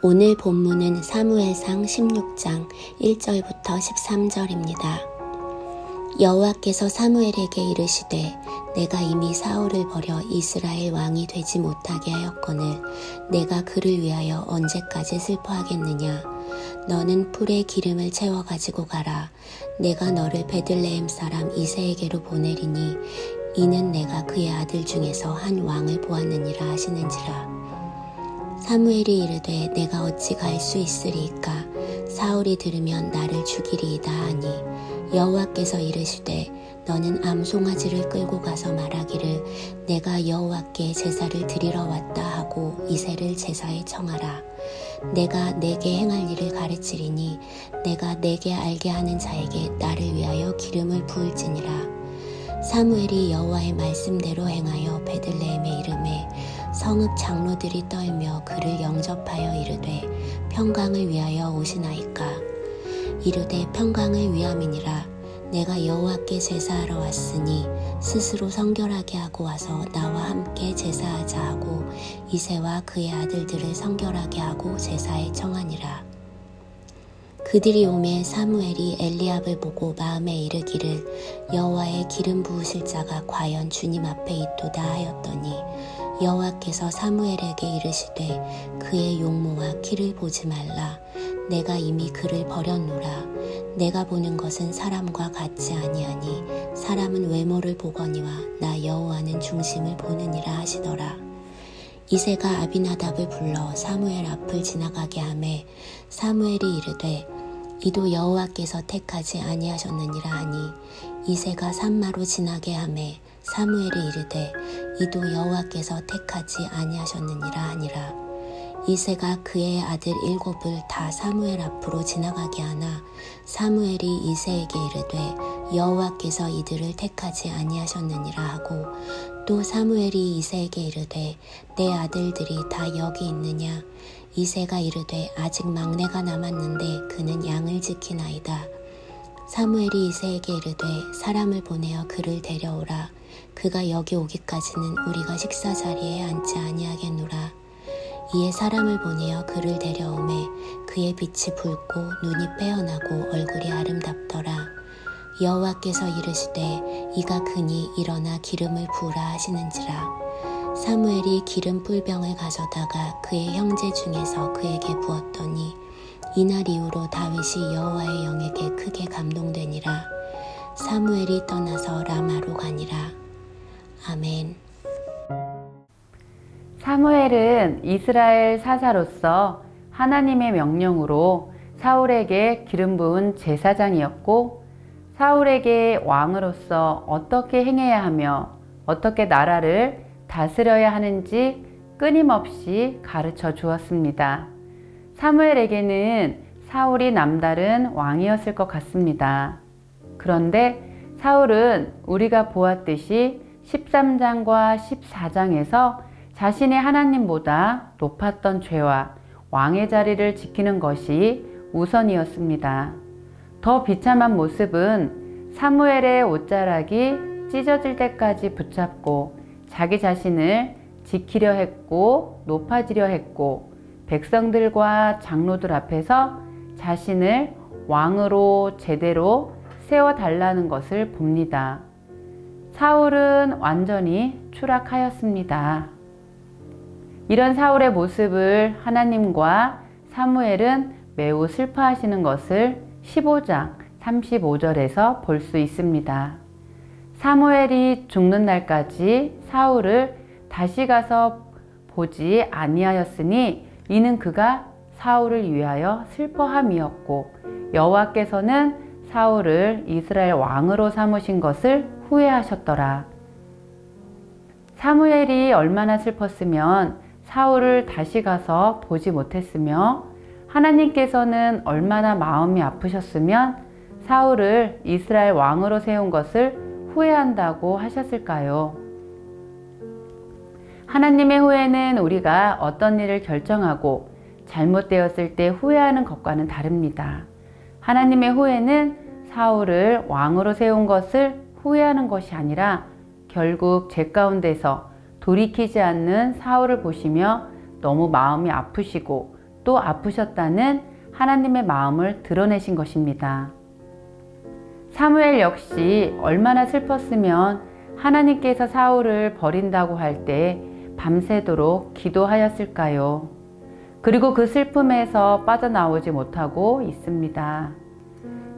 오늘 본문은 사무엘상 16장 1절부터 13절입니다. 여호와께서 사무엘에게 이르시되 내가 이미 사울을 버려 이스라엘 왕이 되지 못하게 하였거늘 내가 그를 위하여 언제까지 슬퍼하겠느냐. 너는 풀에 기름을 채워 가지고 가라. 내가 너를 베들레헴 사람 이새에게로 보내리니 이는 내가 그의 아들 중에서 한 왕을 보았느니라 하시는지라. 사무엘이 이르되 내가 어찌 갈 수 있으리이까. 사울이 들으면 나를 죽이리이다 하니 여호와께서 이르시되 너는 암송아지를 끌고 가서 말하기를 내가 여호와께 제사를 드리러 왔다 하고 이새를 제사에 청하라. 내가 내게 행할 일을 가르치리니 내가 내게 알게 하는 자에게 나를 위하여 기름을 부을지니라. 사무엘이 여호와의 말씀대로 행하여 베들레헴에 이르매 성읍 장로들이 떨며 그를 영접하여 이르되 평강을 위하여 오시나이까. 이르되 평강을 위함이니라. 내가 여호와께 제사하러 왔으니 스스로 성결하게 하고 와서 나와 함께 제사하자 하고 이새와 그의 아들들을 성결하게 하고 제사에 청하니라. 그들이 오매 사무엘이 엘리압을 보고 마음에 이르기를 여호와의 기름 부으실 자가 과연 주님 앞에 있도다 하였더니 여호와께서 사무엘에게 이르시되 그의 용모와 키를 보지 말라. 내가 이미 그를 버렸노라. 내가 보는 것은 사람과 같지 아니하니 사람은 외모를 보거니와 나 여호와는 중심을 보느니라 하시더라. 이새가 아비나답을 불러 사무엘 앞을 지나가게 하매 사무엘이 이르되 이도 여호와께서 택하지 아니하셨느니라 하니 이새가 산마로 지나게 하매 사무엘이 이르되 이도 여호와께서 택하지 아니하셨느니라 하니라. 이새가 그의 아들 7을 다 사무엘 앞으로 지나가게 하나 사무엘이 이새에게 이르되 여호와께서 이들을 택하지 아니하셨느니라 하고 또 사무엘이 이새에게 이르되 내 아들들이 다 여기 있느냐. 이새가 이르되 아직 막내가 남았는데 그는 양을 지키나이다. 사무엘이 이새에게 이르되 사람을 보내어 그를 데려오라. 그가 여기 오기까지는 우리가 식사 자리에 앉지 아니하겠노라. 이에 사람을 보내어 그를 데려오매 그의 빛이 붉고 눈이 빼어나고 얼굴이 아름답더라. 여호와께서 이르시되 이가 그니 일어나 기름을 부으라 하시는지라. 사무엘이 기름 뿔병을 가져다가 그의 형제 중에서 그에게 부었더니 이날 이후로 다윗이 여호와의 영에게 크게 감동되니라. 사무엘이 떠나서 라마로 가니라. 아멘. 사무엘은 이스라엘 사사로서 하나님의 명령으로 사울에게 기름 부은 제사장이었고 사울에게 왕으로서 어떻게 행해야 하며 어떻게 나라를 다스려야 하는지 끊임없이 가르쳐 주었습니다. 사무엘에게는 사울이 남다른 왕이었을 것 같습니다. 그런데 사울은 우리가 보았듯이 13장과 14장에서 자신의 하나님보다 높았던 죄와 왕의 자리를 지키는 것이 우선이었습니다. 더 비참한 모습은 사무엘의 옷자락이 찢어질 때까지 붙잡고 자기 자신을 지키려 했고 높아지려 했고 백성들과 장로들 앞에서 자신을 왕으로 제대로 세워달라는 것을 봅니다. 사울은 완전히 추락하였습니다. 이런 사울의 모습을 하나님과 사무엘은 매우 슬퍼하시는 것을 15장 35절에서 볼 수 있습니다. 사무엘이 죽는 날까지 사울을 다시 가서 보지 아니하였으니 이는 그가 사울을 위하여 슬퍼함이었고 여호와께서는 사울을 이스라엘 왕으로 삼으신 것을 후회하셨더라. 사무엘이 얼마나 슬펐으면 사울을 다시 가서 보지 못했으며 하나님께서는 얼마나 마음이 아프셨으면 사울을 이스라엘 왕으로 세운 것을 후회한다고 하셨을까요? 하나님의 후회는 우리가 어떤 일을 결정하고 잘못되었을 때 후회하는 것과는 다릅니다. 하나님의 후회는 사울을 왕으로 세운 것을 후회하는 것이 아니라 결국 죄 가운데서 돌이키지 않는 사울을 보시며 너무 마음이 아프시고 또 아프셨다는 하나님의 마음을 드러내신 것입니다. 사무엘 역시 얼마나 슬펐으면 하나님께서 사울을 버린다고 할 때 밤새도록 기도하였을까요? 그리고 그 슬픔에서 빠져나오지 못하고 있습니다.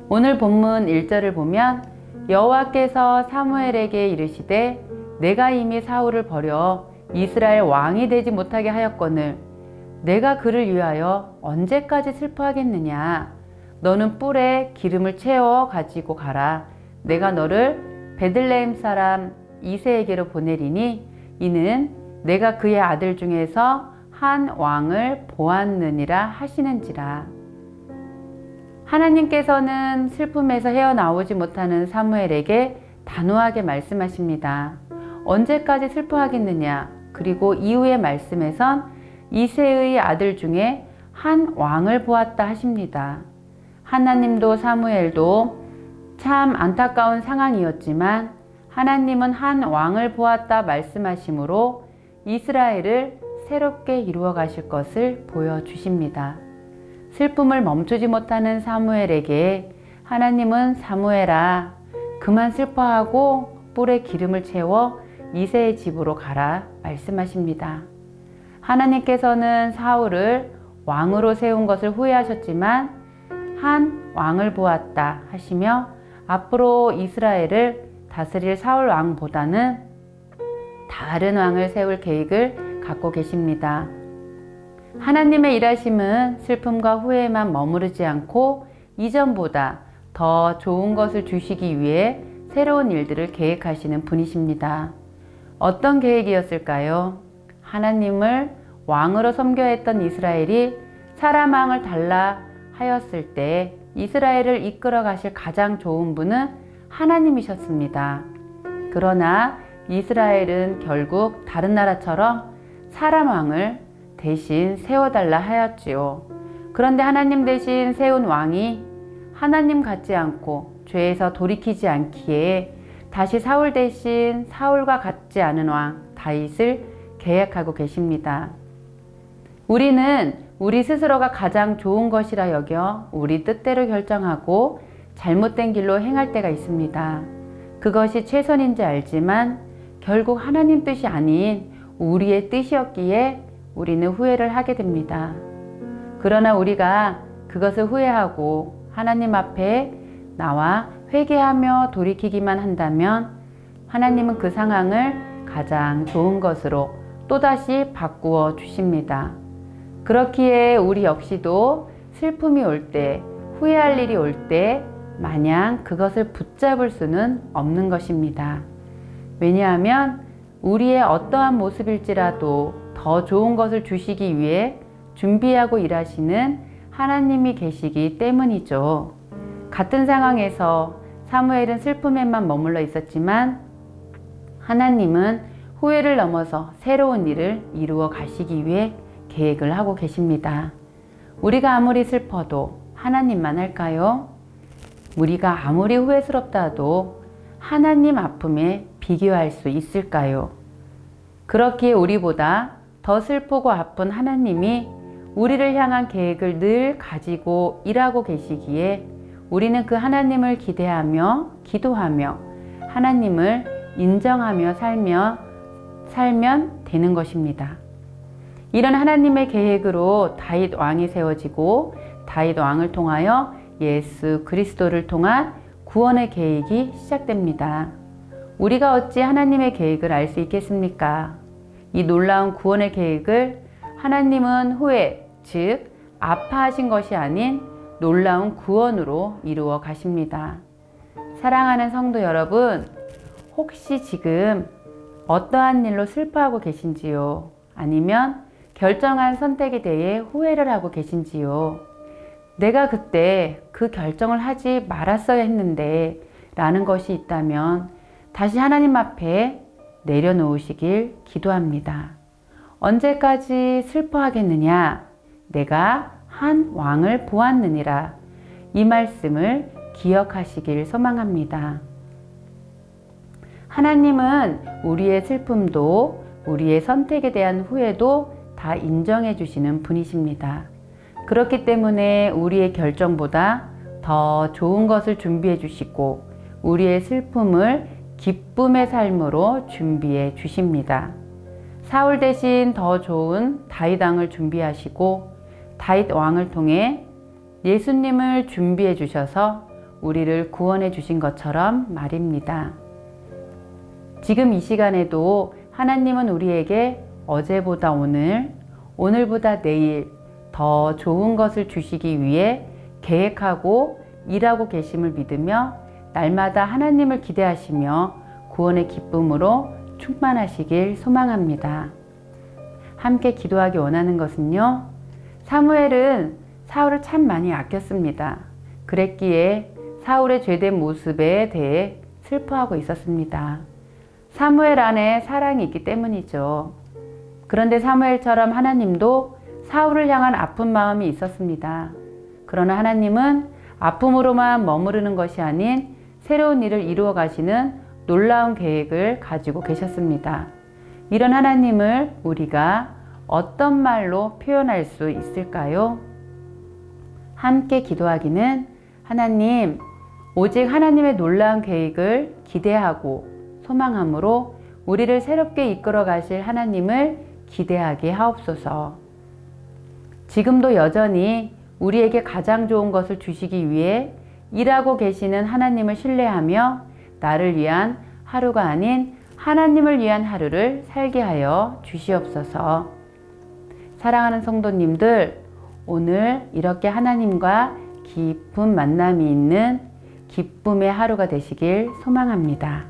오늘 본문 1절을 보면 여호와께서 사무엘에게 이르시되 내가 이미 사울을 버려 이스라엘 왕이 되지 못하게 하였거늘 내가 그를 위하여 언제까지 슬퍼하겠느냐? 너는 뿔에 기름을 채워 가지고 가라. 내가 너를 베들레헴 사람 이새에게로 보내리니 이는 내가 그의 아들 중에서 한 왕을 보았느니라 하시는지라. 하나님께서는 슬픔에서 헤어나오지 못하는 사무엘에게 단호하게 말씀하십니다. 언제까지 슬퍼하겠느냐? 그리고 이후의 말씀에선 이새의 아들 중에 한 왕을 보았다 하십니다. 하나님도 사무엘도 참 안타까운 상황이었지만 하나님은 한 왕을 보았다 말씀하심으로 이스라엘을 새롭게 이루어 가실 것을 보여주십니다. 슬픔을 멈추지 못하는 사무엘에게 하나님은 사무엘아 그만 슬퍼하고 뿔에 기름을 채워 이새의 집으로 가라 말씀하십니다. 하나님께서는 사울을 왕으로 세운 것을 후회하셨지만 한 왕을 보았다 하시며 앞으로 이스라엘을 다스릴 사울 왕보다는 다른 왕을 세울 계획을 갖고 계십니다. 하나님의 일하심은 슬픔과 후회에만 머무르지 않고 이전보다 더 좋은 것을 주시기 위해 새로운 일들을 계획하시는 분이십니다. 어떤 계획이었을까요? 하나님을 왕으로 섬겨야 했던 이스라엘이 사람 왕을 달라 하였을 때 이스라엘을 이끌어 가실 가장 좋은 분은 하나님이셨습니다. 그러나 이스라엘은 결국 다른 나라처럼 사람 왕을 대신 세워달라 하였지요. 그런데 하나님 대신 세운 왕이 하나님 같지 않고 죄에서 돌이키지 않기에 다시 사울 대신 사울과 같지 않은 왕 다윗을 계획하고 계십니다. 우리는 우리 스스로가 가장 좋은 것이라 여겨 우리 뜻대로 결정하고 잘못된 길로 행할 때가 있습니다. 그것이 최선인지 알지만 결국 하나님 뜻이 아닌 우리의 뜻이었기에 우리는 후회를 하게 됩니다. 그러나 우리가 그것을 후회하고 하나님 앞에 나와 회개하며 돌이키기만 한다면 하나님은 그 상황을 가장 좋은 것으로 또다시 바꾸어 주십니다. 그렇기에 우리 역시도 슬픔이 올 때, 후회할 일이 올 때 마냥 그것을 붙잡을 수는 없는 것입니다. 왜냐하면 우리의 어떠한 모습일지라도 더 좋은 것을 주시기 위해 준비하고 일하시는 하나님이 계시기 때문이죠. 같은 상황에서 사무엘은 슬픔에만 머물러 있었지만 하나님은 후회를 넘어서 새로운 일을 이루어 가시기 위해 계획을 하고 계십니다. 우리가 아무리 슬퍼도 하나님만 할까요? 우리가 아무리 후회스럽다도 하나님 아픔에 비교할 수 있을까요? 그렇기에 우리보다 더 슬프고 아픈 하나님이 우리를 향한 계획을 늘 가지고 일하고 계시기에 우리는 그 하나님을 기대하며 기도하며 하나님을 인정하며 살면 되는 것입니다. 이런 하나님의 계획으로 다윗 왕이 세워지고 다윗 왕을 통하여 예수 그리스도를 통한 구원의 계획이 시작됩니다. 우리가 어찌 하나님의 계획을 알 수 있겠습니까? 이 놀라운 구원의 계획을 하나님은 후회, 즉 아파하신 것이 아닌 놀라운 구원으로 이루어 가십니다. 사랑하는 성도 여러분, 혹시 지금 어떠한 일로 슬퍼하고 계신지요? 아니면 결정한 선택에 대해 후회를 하고 계신지요? 내가 그때 그 결정을 하지 말았어야 했는데 라는 것이 있다면 다시 하나님 앞에 내려놓으시길 기도합니다. 언제까지 슬퍼하겠느냐? 내가 한 왕을 보았느니라. 이 말씀을 기억하시길 소망합니다. 하나님은 우리의 슬픔도 우리의 선택에 대한 후회도 다 인정해 주시는 분이십니다. 그렇기 때문에 우리의 결정보다 더 좋은 것을 준비해 주시고 우리의 슬픔을 기쁨의 삶으로 준비해 주십니다. 사울 대신 더 좋은 다윗 왕을 준비하시고 다윗 왕을 통해 예수님을 준비해 주셔서 우리를 구원해 주신 것처럼 말입니다. 지금 이 시간에도 하나님은 우리에게 어제보다 오늘, 오늘보다 내일 더 좋은 것을 주시기 위해 계획하고 일하고 계심을 믿으며 날마다 하나님을 기대하시며 구원의 기쁨으로 충만하시길 소망합니다. 함께 기도하기 원하는 것은요. 사무엘은 사울을 참 많이 아꼈습니다. 그랬기에 사울의 죄된 모습에 대해 슬퍼하고 있었습니다. 사무엘 안에 사랑이 있기 때문이죠. 그런데 사무엘처럼 하나님도 사울을 향한 아픈 마음이 있었습니다. 그러나 하나님은 아픔으로만 머무르는 것이 아닌 새로운 일을 이루어 가시는 놀라운 계획을 가지고 계셨습니다. 이런 하나님을 우리가 어떤 말로 표현할 수 있을까요? 함께 기도하기는 하나님, 오직 하나님의 놀라운 계획을 기대하고 소망함으로 우리를 새롭게 이끌어 가실 하나님을 기대하게 하옵소서. 지금도 여전히 우리에게 가장 좋은 것을 주시기 위해 일하고 계시는 하나님을 신뢰하며 나를 위한 하루가 아닌 하나님을 위한 하루를 살게 하여 주시옵소서. 사랑하는 성도님들, 오늘 이렇게 하나님과 깊은 만남이 있는 기쁨의 하루가 되시길 소망합니다.